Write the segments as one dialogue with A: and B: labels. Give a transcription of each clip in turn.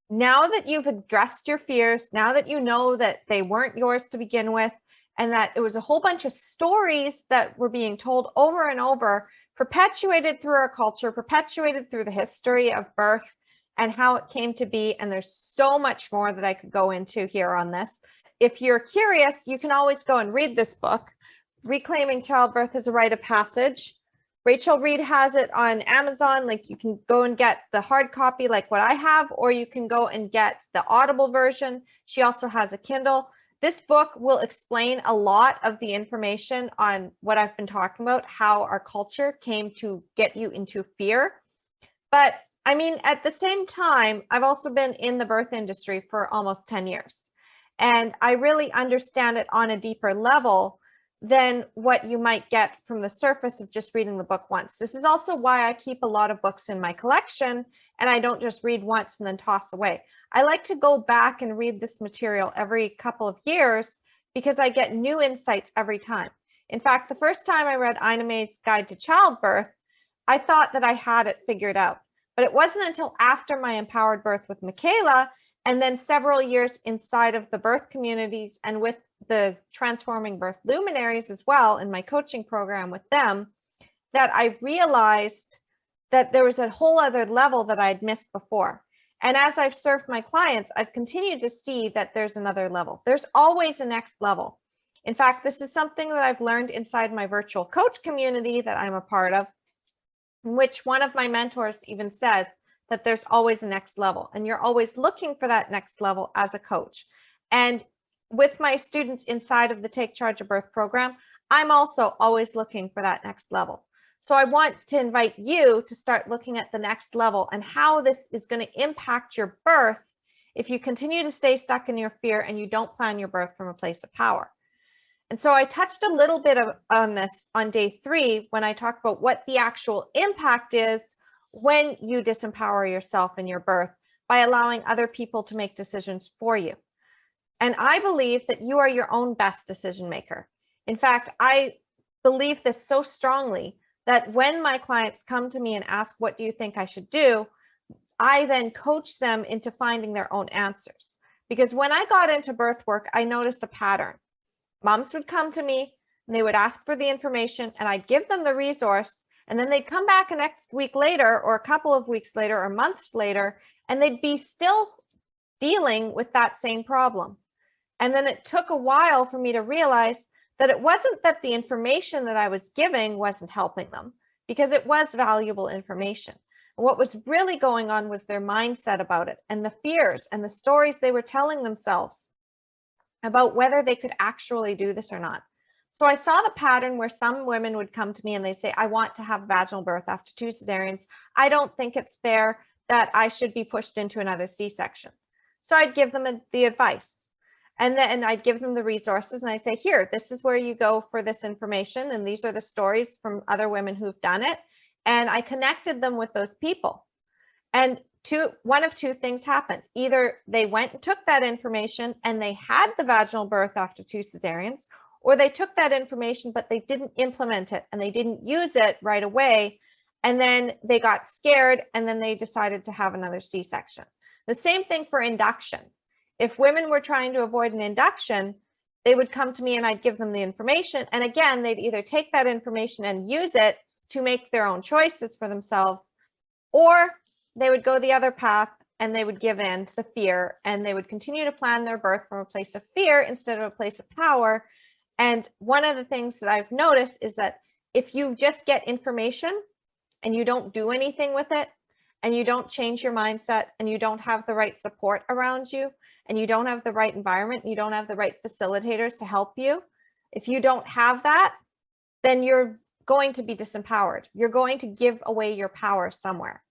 A: Now that you've addressed your fears, now that you know that they weren't yours to begin with, and that it was a whole bunch of stories that were being told over and over, perpetuated through our culture, perpetuated through the history of birth and how it came to be. And there's so much more that I could go into here on this. If you're curious, you can always go and read this book, Reclaiming Childbirth as a Rite of Passage. Rachel Reed has it on Amazon. Like, you can go and get the hard copy like what I have, or you can go and get the Audible version. She also has a Kindle. This book will explain a lot of the information on what I've been talking about, how our culture came to get you into fear. But I mean, at the same time, I've also been in the birth industry for almost 10 years, and I really understand it on a deeper level than what you might get from the surface of just reading the book once. This is also why I keep a lot of books in my collection, and I don't just read once and then toss away. I like to go back and read this material every couple of years because I get new insights every time. In fact, the first time I read Ina May's Guide to Childbirth, I thought that I had it figured out. But it wasn't until after my Empowered Birth with Michaela, and then several years inside of the birth communities and with the Transforming Birth Luminaries as well in my coaching program with them, that I realized that there was a whole other level that I'd missed before. And as I've served my clients, I've continued to see that there's another level. There's always a next level. In fact, this is something that I've learned inside my virtual coach community that I'm a part of, in which one of my mentors even says that there's always a next level, and you're always looking for that next level as a coach. And with my students inside of the Take Charge of Birth program, I'm also always looking for that next level. So I want to invite you to start looking at the next level and how this is going to impact your birth if you continue to stay stuck in your fear and you don't plan your birth from a place of power. And so I touched a little bit on this on day 3 when I talked about what the actual impact is when you disempower yourself in your birth by allowing other people to make decisions for you. And I believe that you are your own best decision maker. In fact, I believe this so strongly that when my clients come to me and ask, what do you think I should do? I then coach them into finding their own answers. Because when I got into birth work, I noticed a pattern. Moms would come to me and they would ask for the information, and I'd give them the resource, and then they'd come back a next week later or a couple of weeks later or months later, and they'd be still dealing with that same problem. And then it took a while for me to realize that it wasn't that the information that I was giving wasn't helping them, because it was valuable information. And what was really going on was their mindset about it, and the fears and the stories they were telling themselves about whether they could actually do this or not. So I saw the pattern where some women would come to me and they say, I want to have vaginal birth after 2 cesareans. I don't think it's fair that I should be pushed into another C-section. So I'd give them the advice. And then I'd give them the resources and I'd say, here, this is where you go for this information. And these are the stories from other women who've done it. And I connected them with those people. And one of two things happened. Either they went and took that information and they had the vaginal birth after 2 cesareans, or they took that information, but they didn't implement it and they didn't use it right away. And then they got scared and then they decided to have another C-section. The same thing for induction. If women were trying to avoid an induction, they would come to me and I'd give them the information. And again, they'd either take that information and use it to make their own choices for themselves, or they would go the other path and they would give in to the fear and they would continue to plan their birth from a place of fear instead of a place of power. And one of the things that I've noticed is that if you just get information and you don't do anything with it, and you don't change your mindset, and you don't have the right support around you, and you don't have the right environment, and you don't have the right facilitators to help you, if you don't have that, then you're going to be disempowered. You're going to give away your power somewhere.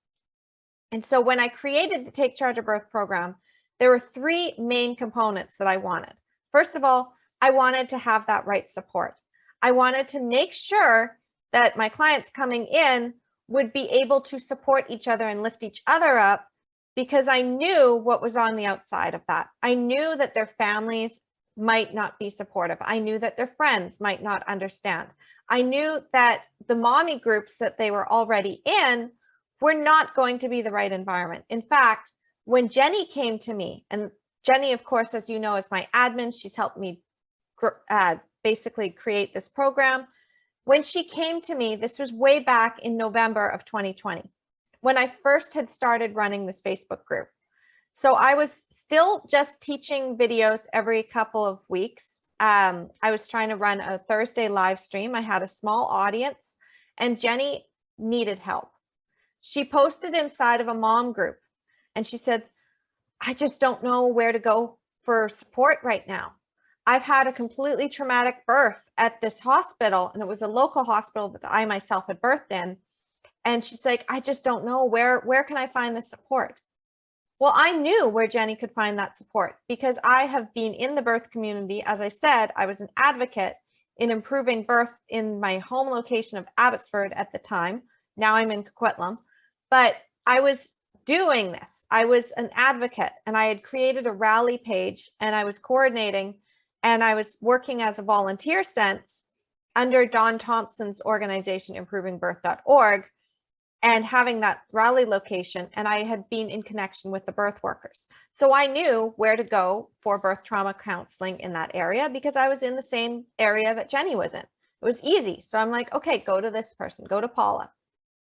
A: And so when I created the Take Charge of Birth program, there were 3 main components that I wanted. First of all, I wanted to have that right support. I wanted to make sure that my clients coming in would be able to support each other and lift each other up, because I knew what was on the outside of that. I knew that their families might not be supportive. I knew that their friends might not understand. I knew that the mommy groups that they were already in were not going to be the right environment. In fact, When Jenny came to me, and Jenny, of course, as you know, is my admin. She's helped me basically create this program. When she came to me, this was way back in November of 2020, when I first had started running this Facebook group. So I was still just teaching videos every couple of weeks. I was trying to run a Thursday live stream. I had a small audience, and Jenny needed help. She posted inside of a mom group, and she said, I just don't know where to go for support right now. I've had a completely traumatic birth at this hospital, and it was a local hospital that I myself had birthed in. And she's like, I just don't know where can I find the support? Well, I knew where Jenny could find that support because I have been in the birth community. As I said, I was an advocate in improving birth in my home location of Abbotsford at the time. Now I'm in Coquitlam, but I was doing this. I was an advocate, and I had created a rally page, and I was coordinating, and I was working as a volunteer sense under Don Thompson's organization, improvingbirth.org, and having that rally location. And I had been in connection with the birth workers. So I knew where to go for birth trauma counseling in that area because I was in the same area that Jenny was in. It was easy. So I'm like, okay, go to this person, go to Paula.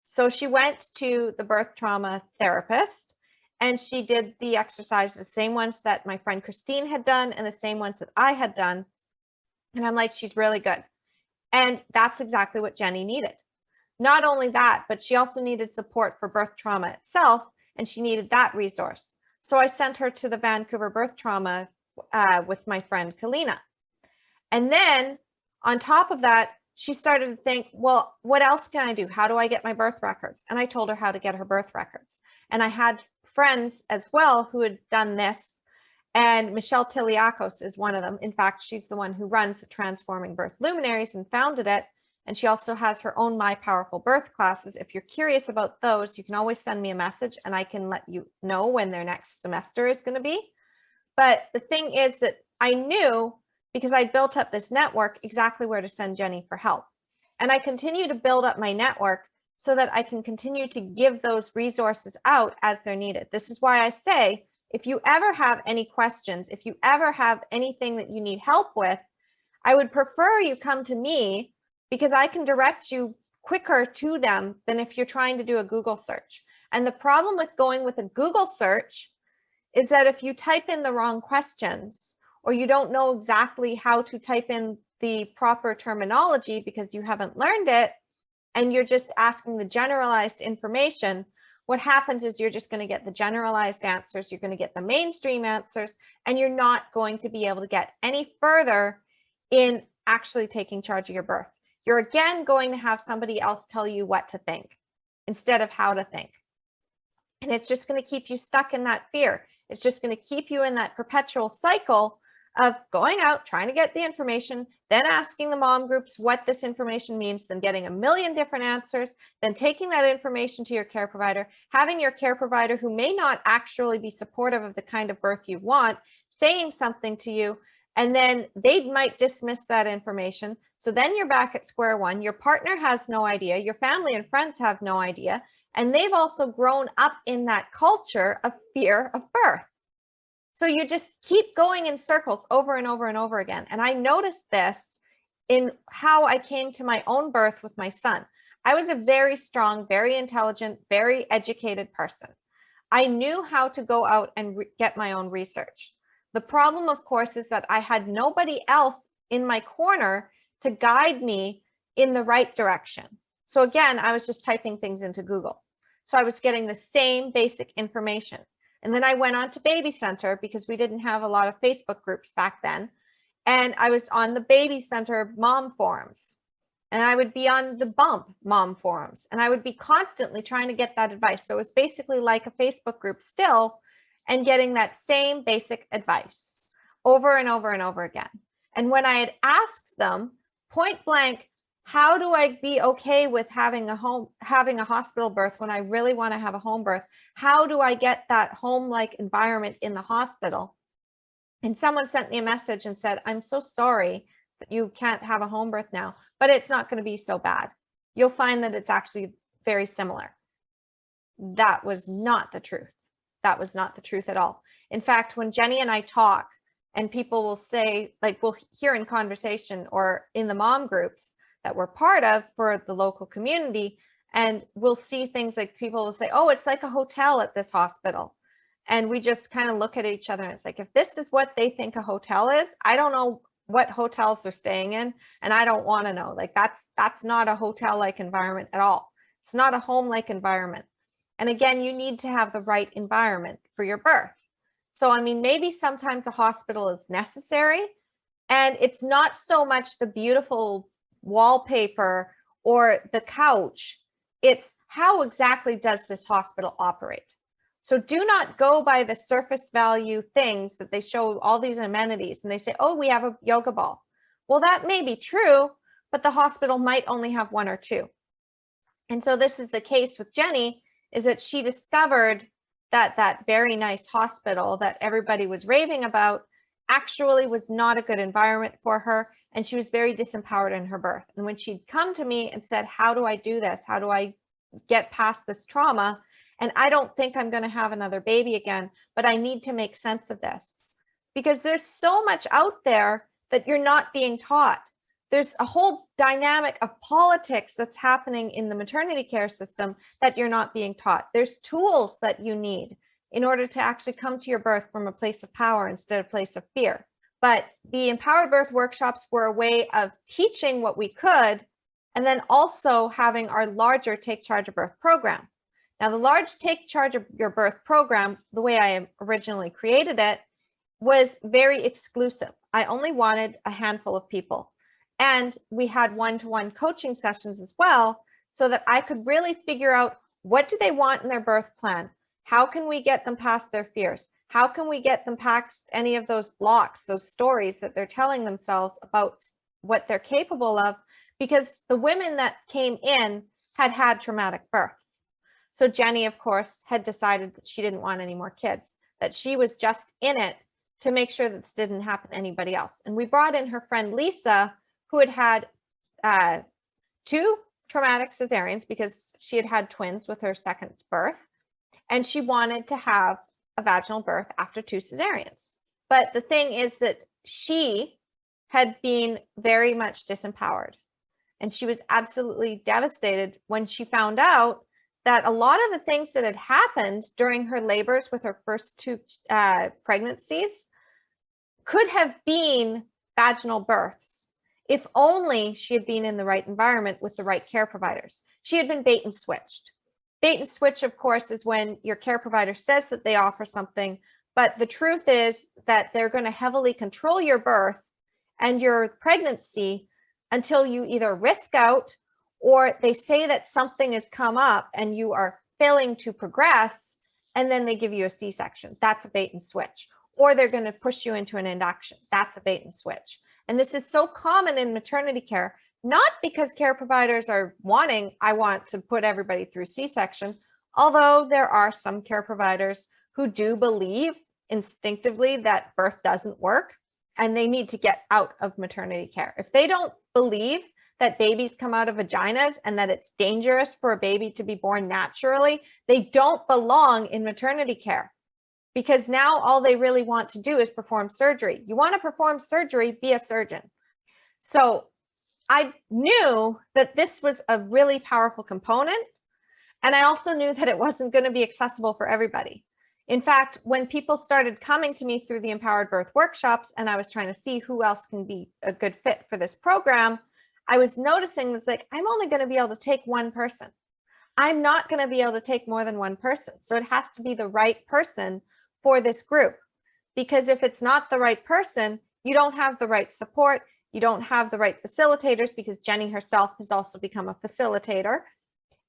A: So she went to the birth trauma therapist, and she did the exercises, the same ones that my friend Christine had done and the same ones that I had done. And I'm like, she's really good. And that's exactly what Jenny needed. Not only that, but she also needed support for birth trauma itself, and she needed that resource. So I sent her to the Vancouver birth trauma with my friend Kalina. And then on top of that, she started to think, well, what else can I do? How do I get my birth records? And I told her how to get her birth records. And I had friends as well who had done this. And Michelle Tiliakos is one of them. In fact, she's the one who runs the Transforming Birth Luminaries and founded it. And she also has her own My Powerful Birth classes. If you're curious about those, you can always send me a message and I can let you know when their next semester is going to be. But the thing is that I knew, because I built up this network, exactly where to send Jenny for help. And I continue to build up my network so that I can continue to give those resources out as they're needed. This is why I say, if you ever have any questions, if you ever have anything that you need help with, I would prefer you come to me because I can direct you quicker to them than if you're trying to do a Google search. And the problem with going with a Google search is that if you type in the wrong questions, or you don't know exactly how to type in the proper terminology because you haven't learned it, and you're just asking the generalized information, what happens is you're just going to get the generalized answers, you're going to get the mainstream answers, and you're not going to be able to get any further in actually taking charge of your birth. You're again going to have somebody else tell you what to think instead of how to think. And it's just going to keep you stuck in that fear. It's just going to keep you in that perpetual cycle of going out, trying to get the information, then asking the mom groups what this information means, then getting a million different answers, then taking that information to your care provider, having your care provider, who may not actually be supportive of the kind of birth you want, saying something to you, and then they might dismiss that information. So then you're back at square one. Your partner has no idea. Your family and friends have no idea. And they've also grown up in that culture of fear of birth. So you just keep going in circles over and over and over again. And I noticed this in how I came to my own birth with my son. I was a very strong, very intelligent, very educated person. I knew how to go out and get my own research. The problem, of course, is that I had nobody else in my corner to guide me in the right direction. So again, I was just typing things into Google. So I was getting the same basic information. And then I went on to Baby Center because we didn't have a lot of Facebook groups back then. And I was on the Baby Center mom forums. And I would be on the Bump mom forums. And I would be constantly trying to get that advice. So it was basically like a Facebook group still, and getting that same basic advice over and over and over again. And when I had asked them point blank, how do I be okay with having a hospital birth when I really want to have a home birth? How do I get that home-like environment in the hospital? And someone sent me a message and said, I'm so sorry that you can't have a home birth now, but it's not going to be so bad. You'll find that it's actually very similar. That was not the truth. that was not the truth at all. In fact, when Jenny and I talk, and people will say, like, we'll hear in conversation or in the mom groups that we're part of for the local community, and we'll see things like people will say, oh, it's like a hotel at this hospital. And we just kind of look at each other and it's like, if this is what they think a hotel is, I don't know what hotels they're staying in, and I don't want to know. Like, that's not a hotel-like environment at all. It's not a home-like environment. And again, you need to have the right environment for your birth. So, I mean, maybe sometimes a hospital is necessary, and it's not so much the beautiful wallpaper or the couch. It's how exactly does this hospital operate? So do not go by the surface value things that they show, all these amenities, and they say, oh, we have a yoga ball. Well, that may be true, but the hospital might only have one or two. And so this is the case with Jenny, is that she discovered that that very nice hospital that everybody was raving about actually was not a good environment for her, and she was very disempowered in her birth. And when she'd come to me and said, how do I do this? How do I get past this trauma? And I don't think I'm going to have another baby again, but I need to make sense of this. Because there's so much out there that you're not being taught. There's a whole dynamic of politics that's happening in the maternity care system that you're not being taught. There's tools that you need in order to actually come to your birth from a place of power instead of a place of fear. But the Empowered Birth workshops were a way of teaching what we could, and then also having our larger Take Charge of Birth program. Now, the large Take Charge of Your Birth program, the way I originally created it, was very exclusive. I only wanted a handful of people. And we had one-to-one coaching sessions as well, so that I could really figure out, what do they want in their birth plan? How can we get them past their fears? How can we get them past any of those blocks, those stories that they're telling themselves about what they're capable of? Because the women that came in had had traumatic births. So Jenny, of course, had decided that she didn't want any more kids, that she was just in it to make sure that this didn't happen to anybody else. And we brought in her friend Lisa, who had had 2 traumatic cesareans because she had had twins with her second birth, and she wanted to have a vaginal birth after 2 cesareans. But the thing is that she had been very much disempowered, and she was absolutely devastated when she found out that a lot of the things that had happened during her labors with her first 2 pregnancies could have been vaginal births, if only she had been in the right environment with the right care providers. She had been bait and switched. Bait and switch, of course, is when your care provider says that they offer something, but the truth is that they're going to heavily control your birth and your pregnancy until you either risk out, or they say that something has come up and you are failing to progress, and then they give you a C-section. That's a bait and switch. Or they're going to push you into an induction. That's a bait and switch. And this is so common in maternity care, not because care providers are wanting, I want to put everybody through C-section, although there are some care providers who do believe instinctively that birth doesn't work and they need to get out of maternity care. If they don't believe that babies come out of vaginas and that it's dangerous for a baby to be born naturally, they don't belong in maternity care. Because now all they really want to do is perform surgery. You want to perform surgery, be a surgeon. So I knew that this was a really powerful component. And I also knew that it wasn't going to be accessible for everybody. In fact, when people started coming to me through the Empowered Birth workshops, and I was trying to see who else can be a good fit for this program, I was noticing it's like, I'm only going to be able to take one person. I'm not going to be able to take more than one person. So it has to be the right person for this group, because if it's not the right person, you don't have the right support, you don't have the right facilitators, because Jenny herself has also become a facilitator,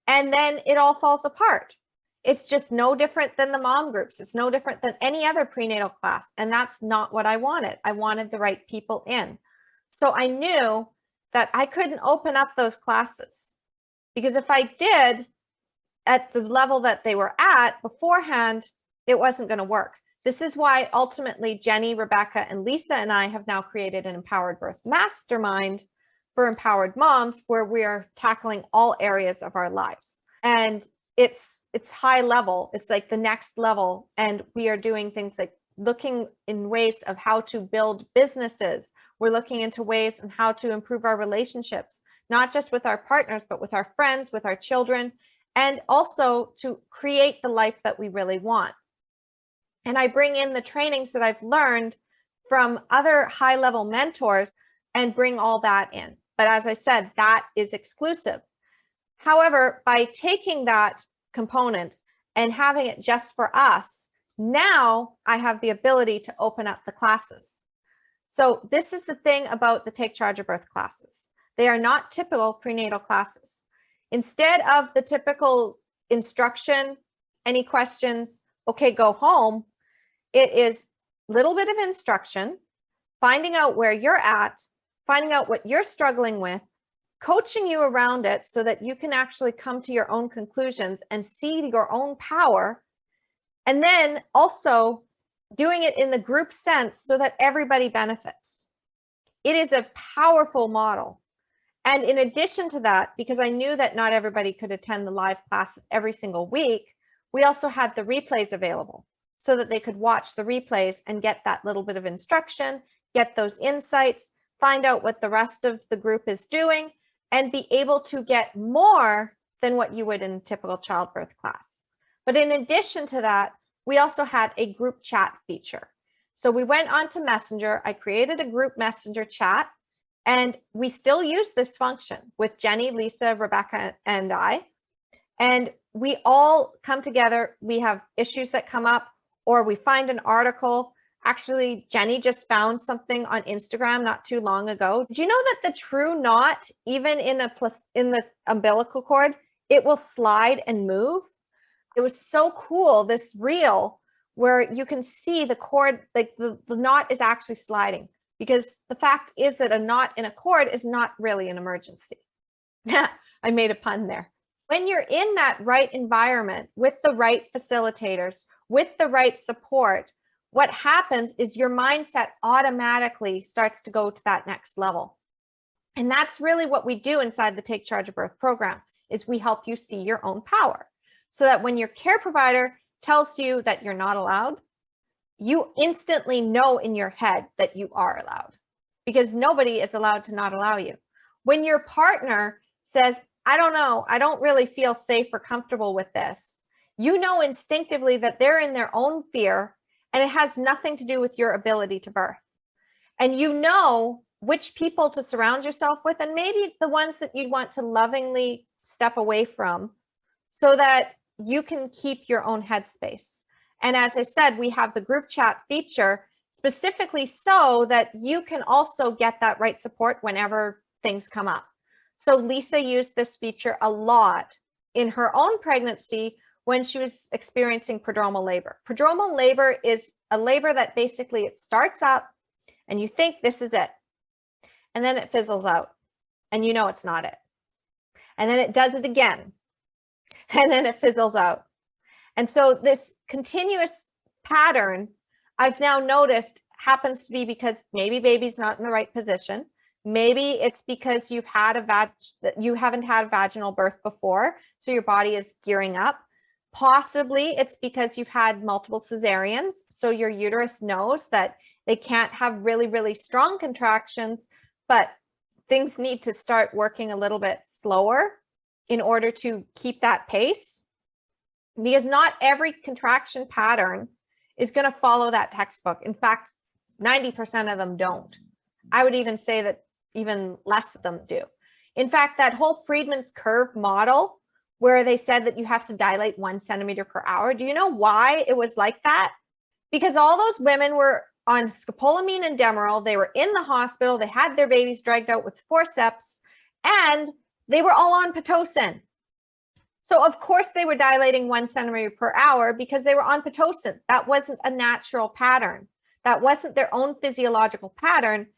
A: and then it all falls apart. It's just no different than the mom groups. It's no different than any other prenatal class, and that's not what I wanted. I wanted the right people in. So I knew that I couldn't open up those classes, because if I did at the level that they were at beforehand, it wasn't going to work. This is why ultimately Jenny, Rebecca, and Lisa and I have now created an Empowered Birth Mastermind for empowered moms, where we are tackling all areas of our lives. And it's high level. It's like the next level. And we are doing things like looking in ways of how to build businesses. We're looking into ways on how to improve our relationships, not just with our partners, but with our friends, with our children, and also to create the life that we really want. And I bring in the trainings that I've learned from other high-level mentors and bring all that in. But as I said, that is exclusive. However, by taking that component and having it just for us, now I have the ability to open up the classes. So this is the thing about the Take Charge of Birth classes. They are not typical prenatal classes. Instead of the typical instruction, any questions, okay, go home, it is a little bit of instruction, finding out where you're at, finding out what you're struggling with, coaching you around it so that you can actually come to your own conclusions and see your own power. And then also doing it in the group sense so that everybody benefits. It is a powerful model. And in addition to that, because I knew that not everybody could attend the live classes every single week, we also had the replays available so that they could watch the replays and get that little bit of instruction, get those insights, find out what the rest of the group is doing, and be able to get more than what you would in a typical childbirth class. But in addition to that, we also had a group chat feature. So we went on to Messenger. I created a group Messenger chat, and we still use this function with Jenny, Lisa, Rebecca, and I. And we all come together. We have issues that come up, or we find an article. Actually, Jenny just found something on Instagram not too long ago. Did you know that the true knot, even in the umbilical cord, it will slide and move? It was so cool, this reel where you can see the cord, like the knot is actually sliding, because the fact is that a knot in a cord is not really an emergency. I made a pun there. When you're in that right environment with the right facilitators, with the right support, what happens is your mindset automatically starts to go to that next level. And that's really what we do inside the Take Charge of Birth program, is we help you see your own power. So that when your care provider tells you that you're not allowed, you instantly know in your head that you are allowed, because nobody is allowed to not allow you. When your partner says, I don't know, I don't really feel safe or comfortable with this, you know instinctively that they're in their own fear, and it has nothing to do with your ability to birth. And you know which people to surround yourself with, and maybe the ones that you'd want to lovingly step away from so that you can keep your own headspace. And as I said, we have the group chat feature specifically so that you can also get that right support whenever things come up. So Lisa used this feature a lot in her own pregnancy when she was experiencing prodromal labor. Prodromal labor is a labor that basically it starts up and you think this is it, and then it fizzles out and you know it's not it. And then it does it again, and then it fizzles out. And so this continuous pattern I've now noticed happens to be because maybe baby's not in the right position. Maybe it's because you haven't had vaginal birth before, so your body is gearing up. Possibly it's because you've had multiple cesareans, so your uterus knows that they can't have really, really strong contractions, but things need to start working a little bit slower in order to keep that pace, because not every contraction pattern is going to follow that textbook. In fact, 90% of them don't. I would even say that even less of them do. In fact, that whole Friedman's curve model where they said that you have to dilate 1 centimeter per hour, do you know why it was like that? Because all those women were on scopolamine and Demerol, they were in the hospital, they had their babies dragged out with forceps, and they were all on Pitocin. So of course they were dilating 1 centimeter per hour because they were on Pitocin. That wasn't a natural pattern. That wasn't their own physiological pattern.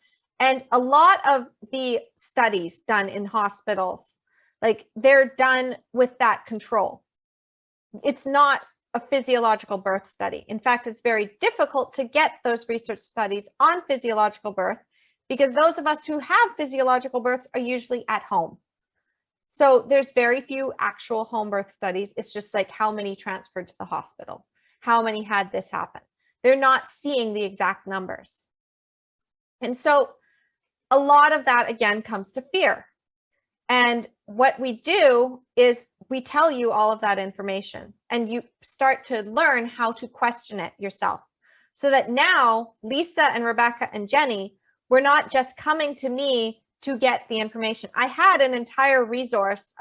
A: And a lot of the studies done in hospitals, like they're done with that control. It's not a physiological birth study. In fact, it's very difficult to get those research studies on physiological birth because those of us who have physiological births are usually at home. So there's very few actual home birth studies. It's just like how many transferred to the hospital, how many had this happen. They're not seeing the exact numbers. And so a lot of that, again, comes to fear. And what we do is we tell you all of that information, and you start to learn how to question it yourself. So that now Lisa and Rebecca and Jenny were not just coming to me to get the information. I had an entire resource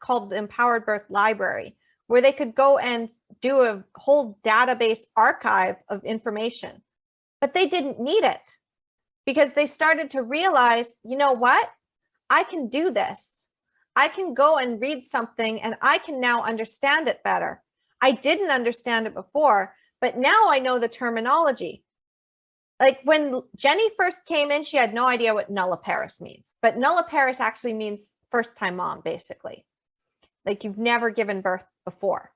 A: called the Empowered Birth Library, where they could go and do a whole database archive of information. But they didn't need it, because they started to realize, you know what? I can do this. I can go and read something and I can now understand it better. I didn't understand it before, but now I know the terminology. Like when Jenny first came in, she had no idea what nulliparous means, but nulliparous actually means first time mom, basically. Like you've never given birth before.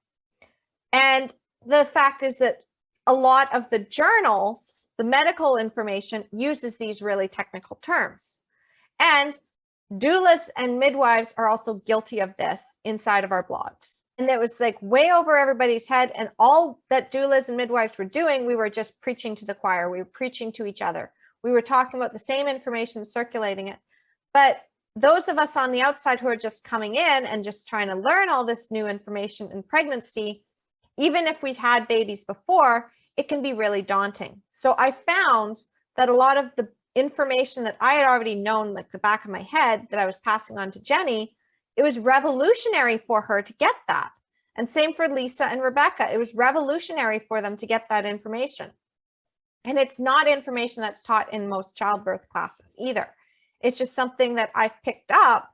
A: And the fact is that a lot of the journals, the medical information, uses these really technical terms. And doulas and midwives are also guilty of this inside of our blogs. And it was like way over everybody's head. And all that doulas and midwives were doing, we were just preaching to the choir. We were preaching to each other. We were talking about the same information, circulating it. But those of us on the outside who are just coming in and just trying to learn all this new information in pregnancy, even if we've had babies before, it can be really daunting. So I found that a lot of the information that I had already known, like the back of my head, that I was passing on to Jenny, it was revolutionary for her to get that. And same for Lisa and Rebecca. It was revolutionary for them to get that information. And it's not information that's taught in most childbirth classes either. It's just something that I've picked up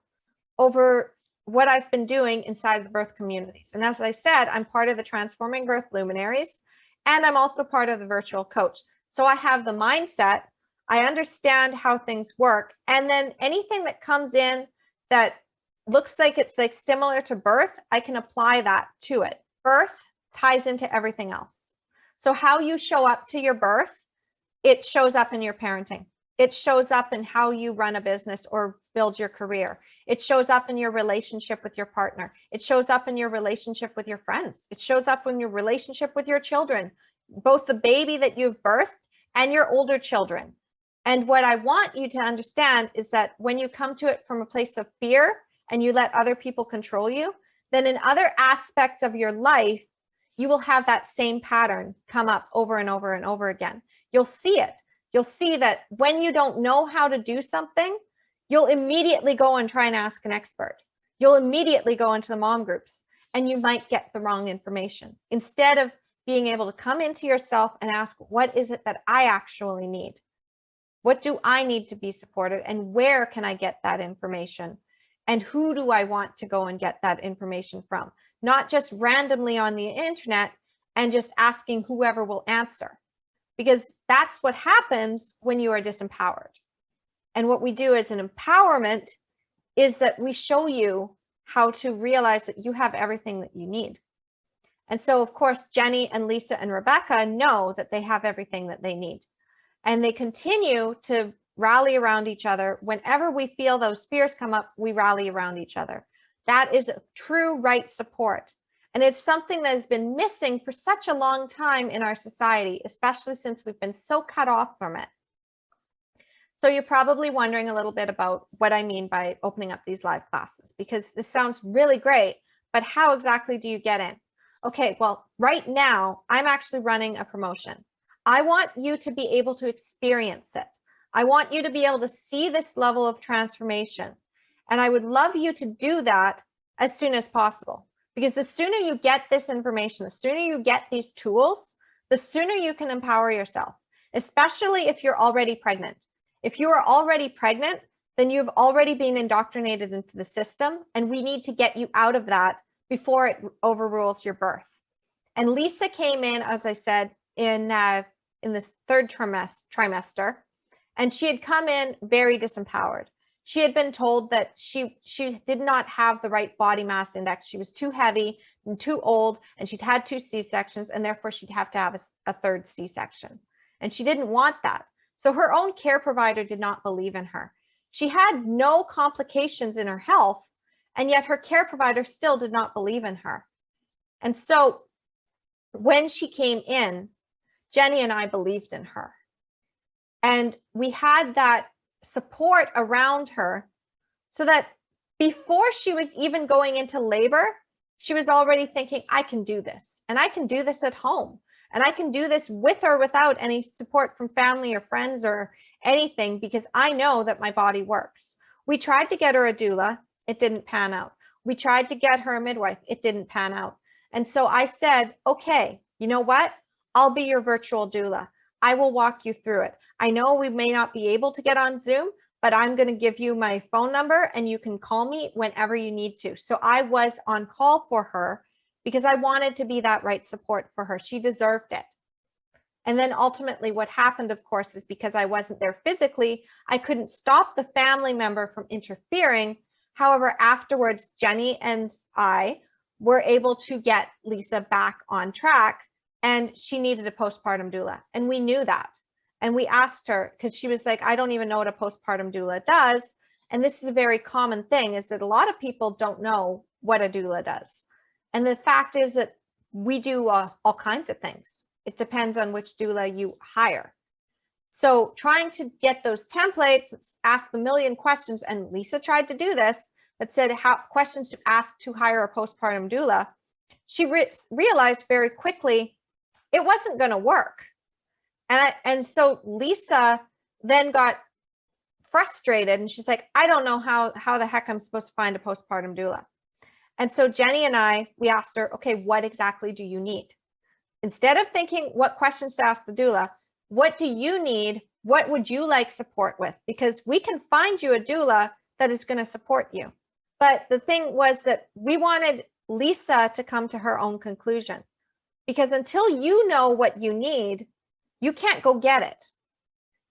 A: over what I've been doing inside the birth communities. And as I said, I'm part of the Transforming Birth Luminaries, and I'm also part of the virtual coach. So I have the mindset, I understand how things work. And then anything that comes in that looks like it's like similar to birth, I can apply that to it. Birth ties into everything else. So how you show up to your birth, it shows up in your parenting. It shows up in how you run a business or build your career. It shows up in your relationship with your partner. It shows up in your relationship with your friends. It shows up in your relationship with your children, both the baby that you've birthed and your older children. And what I want you to understand is that when you come to it from a place of fear and you let other people control you, then in other aspects of your life, you will have that same pattern come up over and over and over again. You'll see it. You'll see that when you don't know how to do something, you'll immediately go and try and ask an expert. You'll immediately go into the mom groups and you might get the wrong information. Instead of being able to come into yourself and ask, what is it that I actually need? What do I need to be supported? And where can I get that information? And who do I want to go and get that information from? Not just randomly on the internet and just asking whoever will answer. Because that's what happens when you are disempowered. And what we do as an empowerment is that we show you how to realize that you have everything that you need. And so, of course, Jenny and Lisa and Rebecca know that they have everything that they need. And they continue to rally around each other. Whenever we feel those fears come up, we rally around each other. That is a true right support. And it's something that has been missing for such a long time in our society, especially since we've been so cut off from it. So you're probably wondering a little bit about what I mean by opening up these live classes, because this sounds really great, but how exactly do you get in? Okay, well, right now, I'm actually running a promotion. I want you to be able to experience it. I want you to be able to see this level of transformation. And I would love you to do that as soon as possible. Because the sooner you get this information, the sooner you get these tools, the sooner you can empower yourself, especially if you're already pregnant. If you are already pregnant, then you've already been indoctrinated into the system, and we need to get you out of that before it overrules your birth. And Lisa came in, as I said, in this third trimester, and she had come in very disempowered. She had been told that she did not have the right body mass index. She was too heavy and too old, and she'd had 2 C-sections, and therefore she'd have to have a third C-section. And she didn't want that. So her own care provider did not believe in her. She had no complications in her health, And yet her care provider still did not believe in her. And so when she came in, Jenny and I believed in her. And we had that support around her so that before she was even going into labor, she was already thinking, I can do this, and I can do this at home, and I can do this with or without any support from family or friends or anything, because I know that my body works. We tried to get her a doula. It didn't pan out. We tried to get her a midwife. It didn't pan out. And so I said, okay, you know what? I'll be your virtual doula. I will walk you through it. I know we may not be able to get on Zoom, but I'm going to give you my phone number and you can call me whenever you need to. So I was on call for her because I wanted to be that right support for her. She deserved it. And then ultimately what happened, of course, is because I wasn't there physically, I couldn't stop the family member from interfering. However, afterwards, Jenny and I were able to get Lisa back on track, and she needed a postpartum doula. And we knew that. And we asked her, because she was like, I don't even know what a postpartum doula does. And this is a very common thing, is that a lot of people don't know what a doula does. And the fact is that we do all kinds of things. It depends on which doula you hire. So trying to get those templates, ask the million questions, and Lisa tried to do this, that said how questions to ask to hire a postpartum doula, she realized very quickly it wasn't going to work. And so Lisa then got frustrated, and she's like, I don't know how the heck I'm supposed to find a postpartum doula. And so Jenny and I, we asked her, okay, what exactly do you need? Instead of thinking what questions to ask the doula, what do you need? What would you like support with? Because we can find you a doula that is going to support you. But the thing was that we wanted Lisa to come to her own conclusion, because until you know what you need, you can't go get it.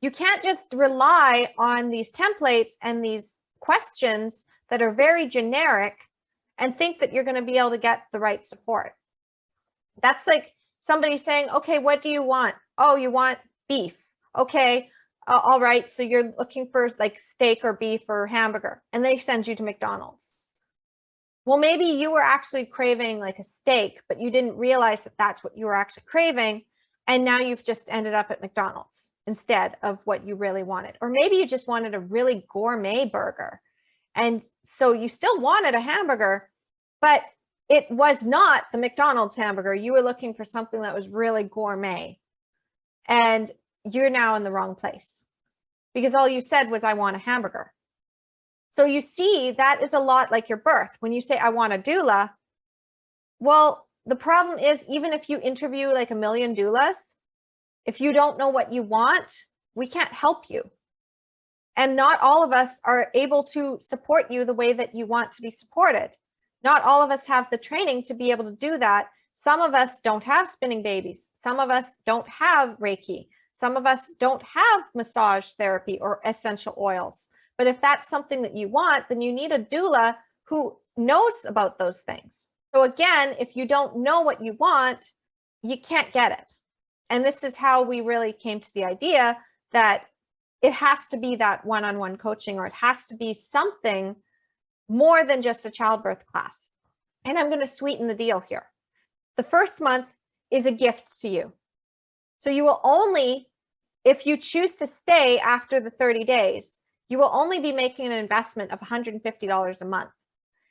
A: You can't just rely on these templates and these questions that are very generic and think that you're going to be able to get the right support. That's like somebody saying, okay, what do you want? Oh, you want beef. Okay, all right. So you're looking for like steak or beef or hamburger, and they send you to McDonald's. Well, maybe you were actually craving like a steak, but you didn't realize that that's what you were actually craving. And now you've just ended up at McDonald's instead of what you really wanted. Or maybe you just wanted a really gourmet burger. And so you still wanted a hamburger, but it was not the McDonald's hamburger. You were looking for something that was really gourmet. And you're now in the wrong place, because all you said was, I want a hamburger. So you see, that is a lot like your birth. When you say, I want a doula, well, the problem is, even if you interview like a million doulas, if you don't know what you want, we can't help you. And not all of us are able to support you the way that you want to be supported. Not all of us have the training to be able to do that. Some of us don't have spinning babies. Some of us don't have Reiki. Some of us don't have massage therapy or essential oils. But if that's something that you want, then you need a doula who knows about those things. So again, if you don't know what you want, you can't get it. And this is how we really came to the idea that it has to be that one-on-one coaching, or it has to be something more than just a childbirth class. And I'm going to sweeten the deal here. The first month is a gift to you. So you will only, if you choose to stay after the 30 days, you will only be making an investment of $150 a month.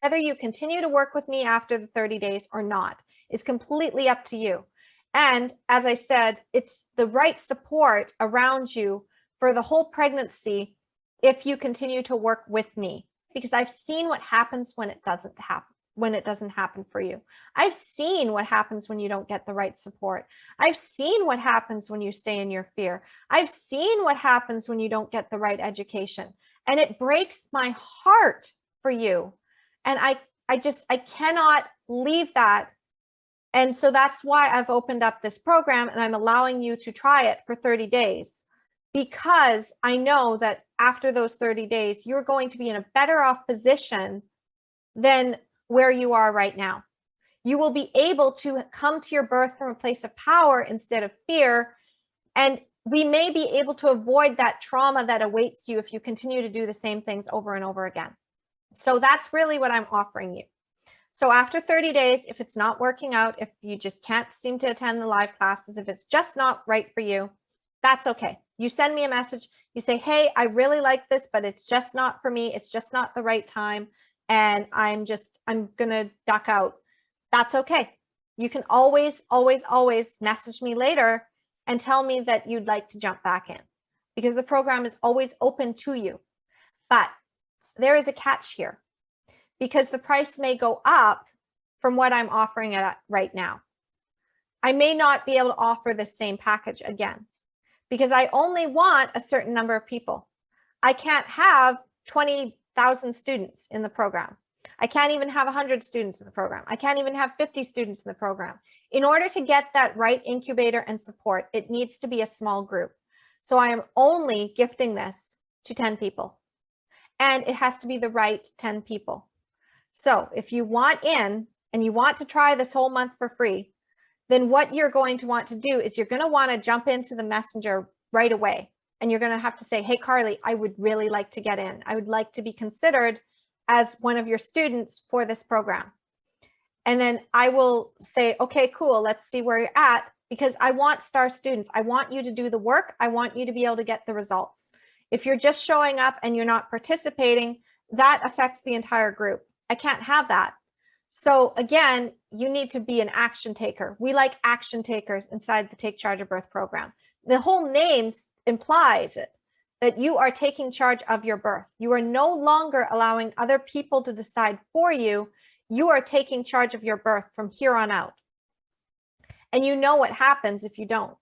A: Whether you continue to work with me after the 30 days or not is completely up to you. And as I said, it's the right support around you for the whole pregnancy if you continue to work with me, because I've seen what happens when it doesn't happen for you. I've seen what happens when you don't get the right support. I've seen what happens when you stay in your fear. I've seen what happens when you don't get the right education. And it breaks my heart for you. And I cannot leave that. And so that's why I've opened up this program, and I'm allowing you to try it for 30 days, because I know that after those 30 days, you're going to be in a better off position than where you are right now. You will be able to come to your birth from a place of power instead of fear. And we may be able to avoid that trauma that awaits you if you continue to do the same things over and over again. So that's really what I'm offering you. So after 30 days, if it's not working out, if you just can't seem to attend the live classes, if it's just not right for you, that's okay. You send me a message, you say, hey, I really like this, but it's just not for me. It's just not the right time. And I'm going to duck out. That's okay. You can always, always, always message me later and tell me that you'd like to jump back in, because the program is always open to you. But there is a catch here, because the price may go up from what I'm offering it at right now. I may not be able to offer the same package again, because I only want a certain number of people. I can't have 20,000 students in the program. I can't even have 100 students in the program. I can't even have 50 students in the program. In order to get that right incubator and support, it needs to be a small group. So I am only gifting this to 10 people, and it has to be the right 10 people. So if you want in and you want to try this whole month for free, then what you're going to want to do is you're going to want to jump into the messenger right away. And you're going to have to say, hey, Carly, I would really like to get in. I would like to be considered as one of your students for this program. And then I will say, okay, cool, let's see where you're at, because I want star students. I want you to do the work. I want you to be able to get the results. If you're just showing up and you're not participating, that affects the entire group. I can't have that. So again, you need to be an action taker. We like action takers inside the Take Charge of Birth program. The whole name implies it, that you are taking charge of your birth. You are no longer allowing other people to decide for you. You are taking charge of your birth from here on out. And you know what happens if you don't.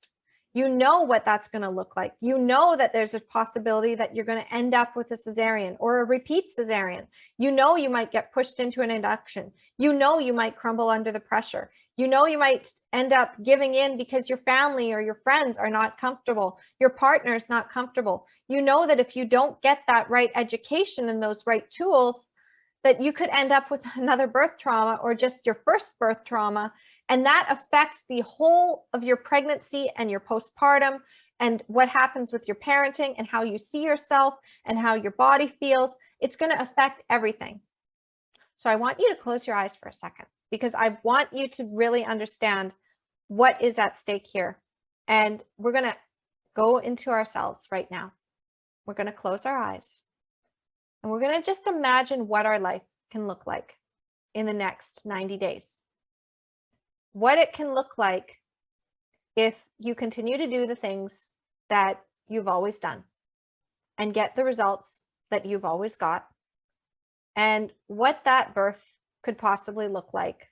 A: You know what that's going to look like. You know that there's a possibility that you're going to end up with a cesarean or a repeat cesarean. You know you might get pushed into an induction. You know you might crumble under the pressure. You know you might end up giving in because your family or your friends are not comfortable. Your partner is not comfortable. You know that if you don't get that right education and those right tools, that you could end up with another birth trauma or just your first birth trauma. And that affects the whole of your pregnancy and your postpartum and what happens with your parenting and how you see yourself and how your body feels. It's going to affect everything. So I want you to close your eyes for a second, because I want you to really understand what is at stake here. And we're going to go into ourselves right now. We're going to close our eyes. And we're going to just imagine what our life can look like in the next 90 days. What it can look like if you continue to do the things that you've always done and get the results that you've always got, and what that birth could possibly look like,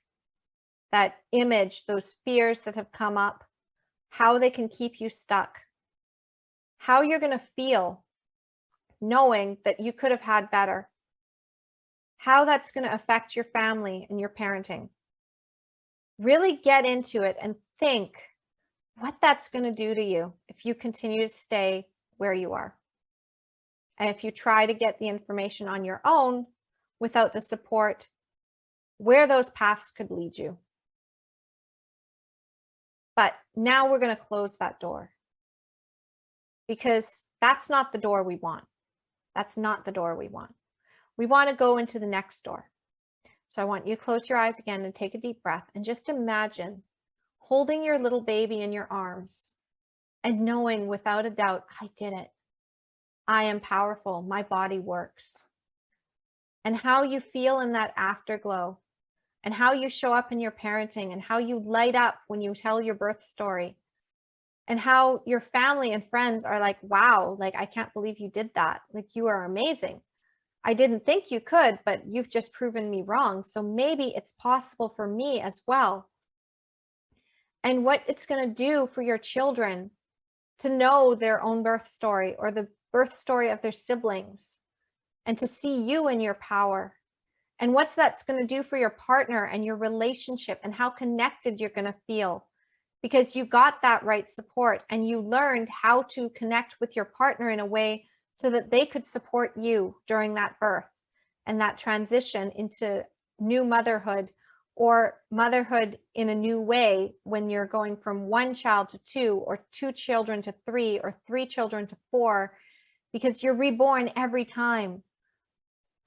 A: that image, those fears that have come up, how they can keep you stuck, how you're going to feel knowing that you could have had better, how that's going to affect your family and your parenting. Really get into it and think what that's going to do to you if you continue to stay where you are. And if you try to get the information on your own without the support, where those paths could lead you. But now we're going to close that door, because that's not the door we want. That's not the door we want. We want to go into the next door. So I want you to close your eyes again and take a deep breath and just imagine holding your little baby in your arms and knowing without a doubt, I did it. I am powerful. My body works. And how you feel in that afterglow, and how you show up in your parenting, and how you light up when you tell your birth story, and how your family and friends are like, wow, like, I can't believe you did that. Like, you are amazing. I didn't think you could, but you've just proven me wrong. So maybe it's possible for me as well. And what it's going to do for your children to know their own birth story or the birth story of their siblings, and to see you in your power. And what that's going to do for your partner and your relationship, and how connected you're going to feel because you got that right support and you learned how to connect with your partner in a way so that they could support you during that birth and that transition into new motherhood, or motherhood in a new way when you're going from one child to two, or two children to three, or three children to four, because you're reborn every time.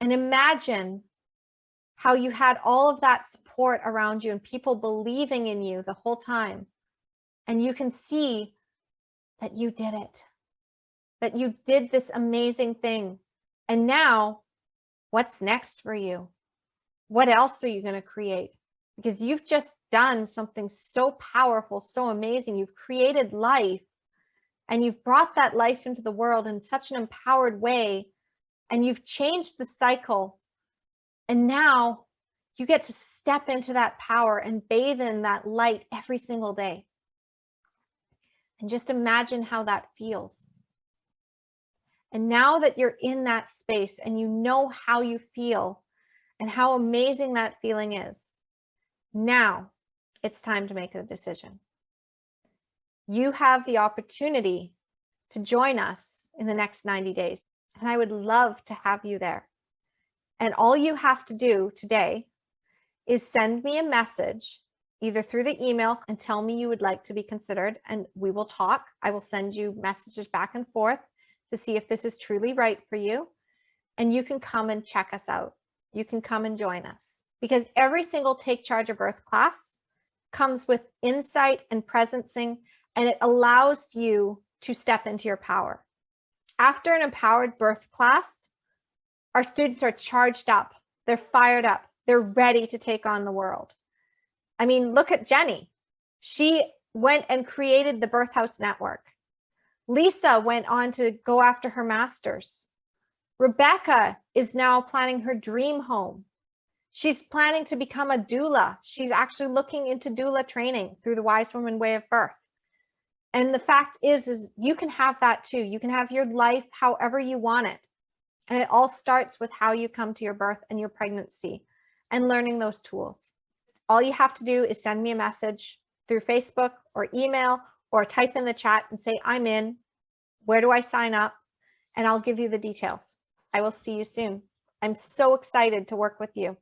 A: And imagine how you had all of that support around you and people believing in you the whole time. And you can see that you did it, that you did this amazing thing. And now, what's next for you? What else are you going to create? Because you've just done something so powerful, so amazing. You've created life, and you've brought that life into the world in such an empowered way, and you've changed the cycle. And now you get to step into that power and bathe in that light every single day. And just imagine how that feels. And now that you're in that space and you know how you feel and how amazing that feeling is, now it's time to make a decision. You have the opportunity to join us in the next 90 days, and I would love to have you there. And all you have to do today is send me a message either through the email and tell me you would like to be considered, and we will talk. I will send you messages back and forth to see if this is truly right for you. And you can come and check us out. You can come and join us, because every single Take Charge of Earth class comes with insight and presencing, and it allows you to step into your power. After an empowered birth class, our students are charged up, they're fired up, they're ready to take on the world. I mean, look at Jenny. She went and created the Birth House Network. Lisa went on to go after her master's. Rebecca is now planning her dream home. She's planning to become a doula. She's actually looking into doula training through the Wise Woman Way of Birth. And the fact is you can have that too. You can have your life however you want it. And it all starts with how you come to your birth and your pregnancy and learning those tools. All you have to do is send me a message through Facebook or email, or type in the chat and say, I'm in. Where do I sign up? And I'll give you the details. I will see you soon. I'm so excited to work with you.